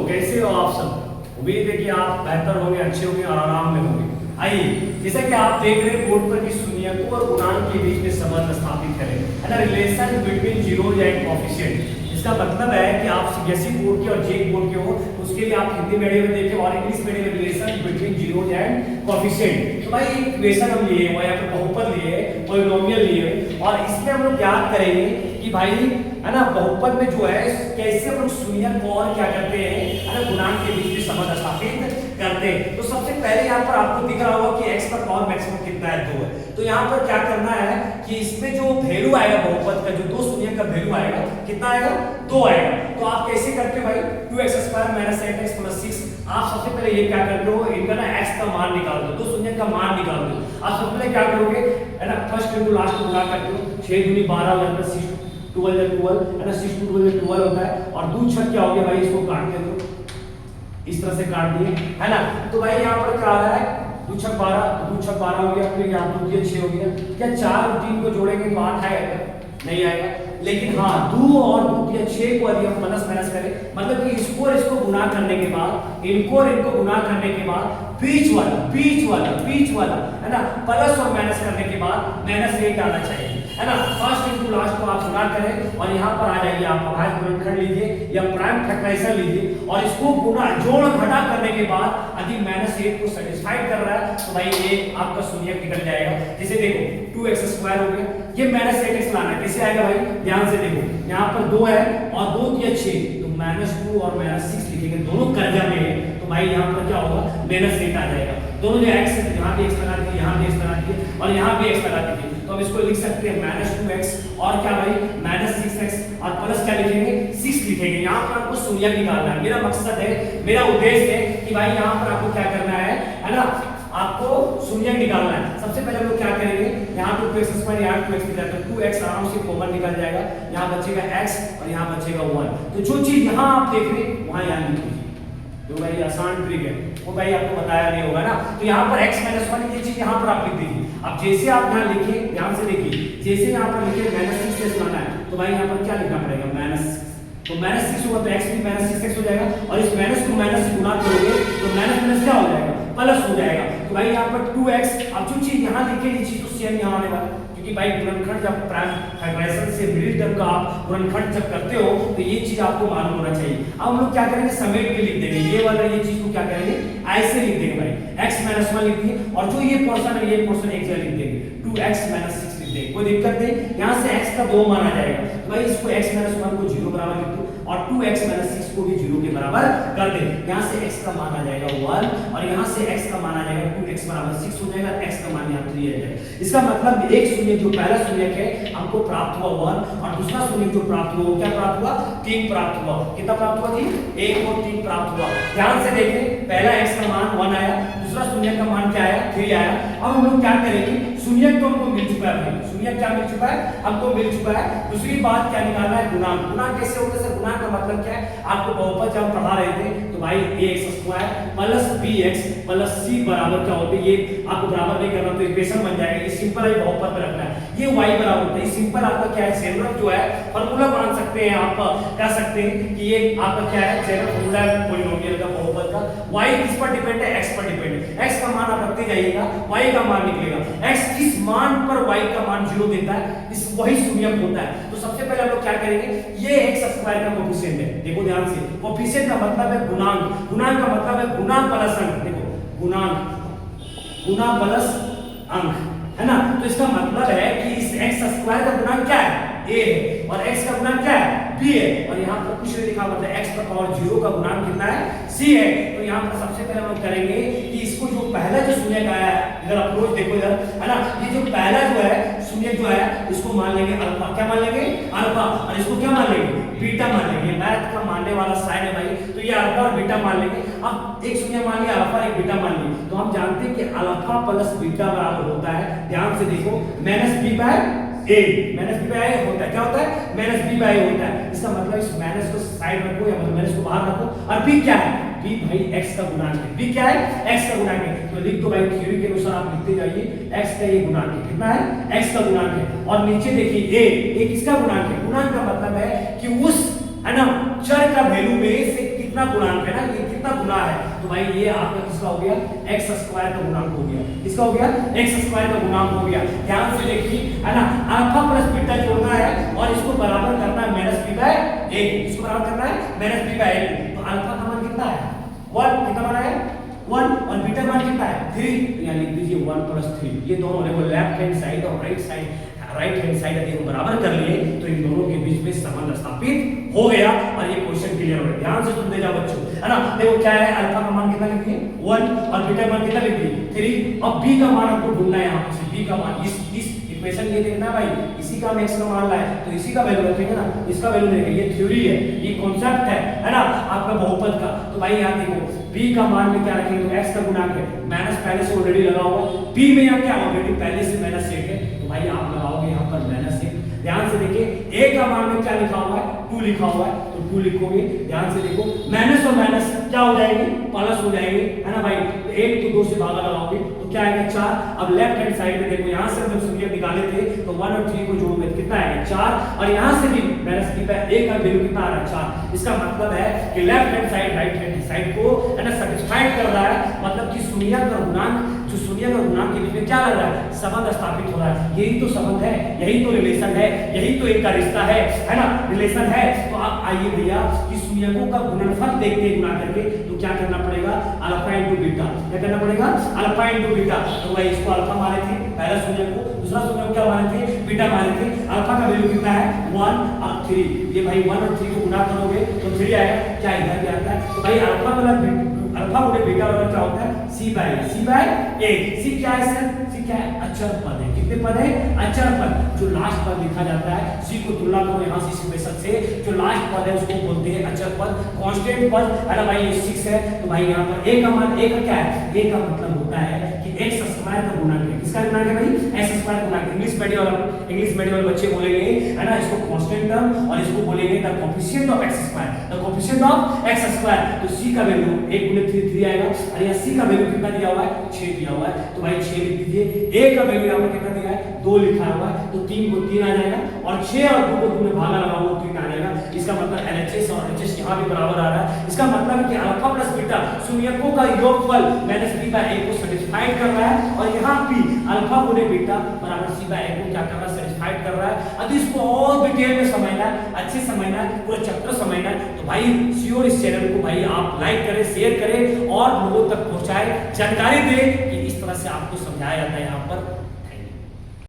कैसे हो आप सब? उम्मीद है कि आप बेहतर होंगे, अच्छे होंगे और आराम में होंगे। आइए, जैसा कि आप देख रहे हैं बोर्ड पर कि शून्यकों और गुणांक के बीच में संबंध स्थापित करें, है ना, relation between zeros and coefficient. इसका मतलब है कि आप सीबीएसई बोर्ड के और जेईई बोर्ड के हो, उसके लिए आप हिंदी मीडियम में देखें और इंग्लिश मीडियम में relation between zeros and coefficient. तो भाई इक्वेशन हम लिए हैं, यहाँ पे बहुपद लिए, पॉलिनोमियल लिए, और इसमें हम लोग याद करेंगे कि भाई है ना बहुपद में जो है कैसे हम लोग शून्यक और क्या करते हैं, है ना, गुणांक के बीच में संबंध स्थापित करते हैं। तो सबसे पहले यहाँ पर आपको दिख रहा होगा कि x का पावर मैक्सिमम कितना है, 2 है। तो यहाँ पर क्या करना है कि इसमें जो वैल्यू आएगा बहुपद का, जो दो शून्य का वैल्यू आएगा, कितना आएगा, 2 आएगा। तो आप कैसे करते हो भाई, 2x² - 8x + 6। आप सबसे पहले ये क्या करते हो, इनका ना x का मान निकाल दो, दो शून्य का मान निकाल दो। आप सबसे पहले क्या करोगे, है ना, फर्स्ट इंटू लास्ट को गुणा करते हो, 6 दूनी 12 हो जाता है, 6 12 है ना, 6 2 12 होता है, और 2 6 क्या हो गया भाई, इसको काट के दो, इस तरह से काट दिए, है ना। तो भाई यहाँ पर क्या आ रहा है, 2 6 12, 2 6 12 हो गया, फिर यहाँ 2 6 हो गया। क्या 4 और 3 को जोड़ेंगे तो 8 आएगा? नहीं आएगा। लेकिन हाँ 2 और 2 या 6 को यदि हम प्लस माइनस करें, मतलब कि इसको और इसको गुणा करने के बाद, इनको और इनको गुणा करने के बाद बीच वाला है ना, प्लस और माइनस करने के बाद -8 आना चाहिए, है ना। फर्स्ट इंटू लास्ट को आप गुणा करें और यहाँ पर आ जाइए, आप अभाज्य गुणनखंड लीजिए या प्राइम फैक्टराइजेशन लीजिए, और इसको गुणा जोड़ घटा करने के बाद यदि -8 को सेटिस्फाइड कर रहा है तो भाई ये आपका शून्यक निकल जाएगा। जैसे देखो 2x² हो गया, ये -8x लाना है, कैसे आएगा भाई, ध्यान से देखो, यहाँ पर 2 है और 2 × 6, तो -2 और -6 लिखेंगे, दोनों कर्जा में है, तो भाई यहाँ पर क्या होगा, -8 आ जाएगा। दोनों जो x है, यहाँ भी x लगा दीजिए, यहाँ भी x लगा दीजिए और यहाँ भी x लगा दीजिए, तो हम इसको लिख सकते हैं -2x और क्या भाई -6x, और प्लस क्या लिखेंगे, 6 लिखेंगे। यहाँ पर आपको शून्यक निकालना है। मेरा मकसद है, मेरा उद्देश्य है कि भाई यहाँ पर आपको क्या करना है ना, आपको शून्यक निकालना है। सबसे पहले हम लोग क्या करेंगे, यहाँ 2x², यहाँ 2x निकाल तो 2x आराम से कॉमन निकल जाएगा, यहाँ बचेगा x और यहाँ बचेगा 1। तो जो चीज यहाँ आप देख रहे हैं वहाँ यहाँ लिख लीजिए, तो भाई आसान ट्रिक है, वो भाई आपको बताया नहीं होगा ना। तो यहाँ पर x - 1 ये चीज यहाँ पर आप लिख दीजिए। अब जैसे आप यहाँ लिखिए, ध्यान से देखिए, जैसे यहाँ पर लिखिए -6 लाना है, तो भाई यहाँ पर क्या लिखना पड़ेगा, -6, तो -6 होगा तो x भी -6x हो जाएगा, और इस माइनस को माइनस से गुणा करोगे तो माइनस क्या हो जाएगा, प्लस हो जाएगा। तो भाई यहाँ पर 2x, अब जो चीज यहाँ लिखी ये चीज तो सेम यहाँ आने वाला, क्योंकि भाई गुणनखंड जब प्राइम फैक्टराइजेशन से मिडिल टर्म का आप गुणनखंड जब करते हो तो ये चीज आपको मालूम होना चाहिए। अब हम लोग क्या करेंगे, समेट के लिख देंगे, ये वाला ये चीज को क्या करेंगे, ऐसे लिख देंगे भाई, x - 1 लिख दिए, और जो ये पोर्शन है ये पोर्शन एक जगह लिख देंगे, 2x - 6 लिख देंगे, कोई दिक्कत नहीं। यहाँ से x का 2 मान आ जाएगा, तो भाई इसको x - 1 को 0 बराबर लिख दो और 2x - 6 को भी 0 के बराबर कर दे। यहाँ से x का मान आ जाएगा 1 और यहाँ से x का मान आ जाएगा 2x = 6 हो जाएगा, x का मान यहाँ 3 आ जाएगा। इसका मतलब एक शून्य जो पहला शून्य है हमको प्राप्त हुआ 1, और दूसरा शून्य जो प्राप्त हुआ क्या प्राप्त हुआ, 3 प्राप्त हुआ। कितना प्राप्त हुआ जी, 1 और 3 प्राप्त हुआ। ध्यान से देखें, पहला x का मान 1 आया, दूसरा शून्य का मान क्या आया, 3 आया। अब हम लोग क्या करेंगे, शून्य तो हमको मिल चुका है भाई, शून्य क्या मिल चुका है, हमको मिल चुका है। दूसरी बात क्या निकालना है, गुणांक। गुणांक कैसे होता है सर, गुणांक का मतलब क्या है, आपको बहुपद जब पढ़ा रहे थे तो भाई ax² + bx + c बराबर क्या होता है, ये आपको बराबर नहीं करना तो इक्वेशन बन जाएगा, ये सिंपल है, बहुपद पे रखना है, ये y बराबर होता है। सिंपल आपका क्या है, जनरल जो है फार्मूला मान सकते हैं, आप कह सकते हैं कि ये आपका क्या है, जनरल फार्मूला है पॉलिनोमियल का, बहुपद का। y किस पर डिपेंड है, x पर डिपेंड है। x का मान आप रखते जाइएगा, y का मान निकलेगा। x किस मान पर y का मान 0 देता है, इस वही शून्यक होता है। तो सबसे पहले हम लोग क्या करेंगे, ये x² का कोफिशिएंट है, देखो ध्यान से, कोफिशिएंट का मतलब है गुणांक, गुणांक का मतलब है गुणा प्लस अंक। देखो गुणांक, गुणा प्लस अंक, है ना। तो इसका मतलब है कि इस x² का गुणांक क्या है, a है, और x का गुणांक क्या है, b है, और यहाँ पर कुछ नहीं लिखा, मतलब x का पावर 0 का गुणांक कितना है, c है। तो यहाँ पर सबसे पहले हम लोग करेंगे कि इसको जो पहला जो शून्य आया है, इधर अप्रोच देखो इधर, है ना, ये जो पहला जो है शून्य जो है इसको मान लेंगे अल्फा, क्या मान लेंगे, अल्फा, और इसको क्या मान लेंगे, बीटा मान लेंगे। मैथ का मानने वाला साइड है भाई, तो ये अल्फा और बीटा मान लेंगे। अब एक शून्य मान लिया, अल्फा एक बीटा मान लिया, तो हम जानते हैं कि अल्फा + बीटा बराबर होता है, ध्यान से देखो, -b/a, -b/a होता है, क्या होता है, -b/a होता है। इसका मतलब इस माइनस को साइड रखो या माइनस को बाहर रखो, और b क्या है, b भाई x का गुणांक है, b क्या है, x का गुणांक है। तो लिख दो भाई, थ्योरी के अनुसार आप लिखते जाइए, x का ये गुणांक है, कितना है, x का गुणांक है। और नीचे देखिए a किसका गुणांक है, गुणांक का मतलब है कि उस, है ना, चर का वैल्यू में से कितना कितना गुणांक है ना, ये कितना गुना है, तो भाई ये आपका किसका हो गया, एक्स स्क्वायर का गुणांक हो गया। किसका हो गया, एक्स स्क्वायर का गुणांक हो गया। ध्यान से देखिए, है ना, अल्फा प्लस बीटा जोड़ना है और इसको बराबर करना है माइनस बी बाय ए। इसको बराबर करना है माइनस बी बाय ए। तो अल्फा का मान कितना है 1, कितना मान है 1 और बीटा मान कितना है 3, तो यहाँ लिख दीजिए 1 + 3। ये दोनों देखो लेफ्ट हैंड साइड और राइट हैंड साइड यदि हम बराबर कर लिए तो इन दोनों के बीच में संबंध स्थापित हो गया और ये क्वेश्चन क्लियर हो गया। ध्यान से सुनते जाओ बच्चों, है ना। देखो क्या है, अल्फा का मान कितना लिखिए 1 और बीटा का मान कितना लिखिए 3। अब बी का मान आपको ढूंढना है, यहाँ से बी का मान इस इक्वेशन ये देखना भाई, इसी का हम x का मान लाए तो इसी का वैल्यू रखेंगे ना, इसका वैल्यू देंगे। ये थ्योरी है, ये कॉन्सेप्ट है ना आपका बहुपद का। तो भाई यहाँ देखो b का मान में क्या रखेंगे, तो x का गुणांक है, माइनस पहले से ऑलरेडी लगा हुआ है, b में यहाँ क्या ऑलरेडी पहले से माइनस 1 है, तो भाई आप लगाओगे यहाँ पर माइनस 1। ध्यान से देखिए a का मान में क्या लिखा हुआ है 2 लिखा हुआ है, तो 2 लिखोगे। ध्यान से देखो माइनस और माइनस क्या हो जाएगी, प्लस हो जाएगी, है ना भाई। तो 1 तो 2 से भागा लगाओगे तो क्या आएगा 4। अब लेफ्ट हैंड साइड में देखो, यहाँ से जब शून्य निकाले थे तो 1 और 3 को जोड़ोगे कितना आएगा 4, और यहाँ से भी माइनस की पे a का वैल्यू कितना आ रहा है 4। इसका मतलब है कि left hand side right hand side को है ना सैटिस्फाइड कर रहा है, मतलब कि शून्य का गुणांक जो शून्य का गुणांक के बीच में क्या लग रहा है, संबंध स्थापित हो रहा है। यही तो संबंध है, यही तो रिलेशन है, यही तो एक का रिश्ता है ना, रिलेशन है। तो आप आइए भैया कि शून्यकों का गुणनफल देखते गुणा करके, तो क्या करना पड़ेगा अल्फा इंटू बीटा। क्या करना पड़ेगा अल्फा इंटू बीटा। तो भाई इसको अल्फा माने थे पहला शून्य को, दूसरा शून्य को क्या माने थे बीटा माने थे। अल्फा का वैल्यू कितना है 1 और 3। ये भाई 1 और 3 को गुणा करोगे तो 3 आएगा, क्या इधर भी आता है। तो भाई अल्फा मतलब अल्फा गुणे बीटा बराबर क्या होता है c बाय a। c क्या है सर, c क्या है अचर पद है। कितने पद है अचर पद। जो लास्ट पद लिखा जाता है c को तुलना करो यहाँ से इस इक्वेशन से, जो लास्ट पद है उसको बोलते हैं अचर पद, कांस्टेंट पद, है ना भाई। ये 6 है, तो भाई यहाँ पर a का मान, a का क्या है, a का मतलब होता है कि x स्क्वायर का गुणा है। किसका गुणा है भाई x स्क्वायर गुणा। इंग्लिश मीडियम बच्चे बोलेंगे, है ना, इसको कांस्टेंट टर्म और इसको बोलेंगे the coefficient of x square, the coefficient of x square. तो c का वैल्यू 1 × 3 आएगा, और यहाँ c का वैल्यू कितना दिया हुआ है 6 दिया हुआ है, तो भाई 6 लिख दीजिए। a का वैल्यू यहाँ पर कितना दिया है 2 लिखा हुआ है, तो 3 को 3 आ जाएगा, और 6 और 2 को तुमने भागा लगाओ 3 आ जाएगा। इसका मतलब LHS और LHS यहाँ भी बराबर आ रहा है। इसका मतलब है कि अल्फा प्लस बीटा शून्यकों का योगफल माइनस b बाय a को सैटिस्फाइड कर रहा है, और यहाँ भी अल्फा गुणे बीटा बराबर c बाय a को क्या कर रहा है सैटिस्फाइड कर रहा है। अब इसको और डिटेल में समझना है, अच्छे समझना है, पूरा चैप्टर समझना है, तो भाई श्योर इस चैनल को भाई आप लाइक करें, शेयर करें और लोगों तक पहुंचाएं, जानकारी दें कि इस तरह से आपको समझाया जाता है यहाँ पर।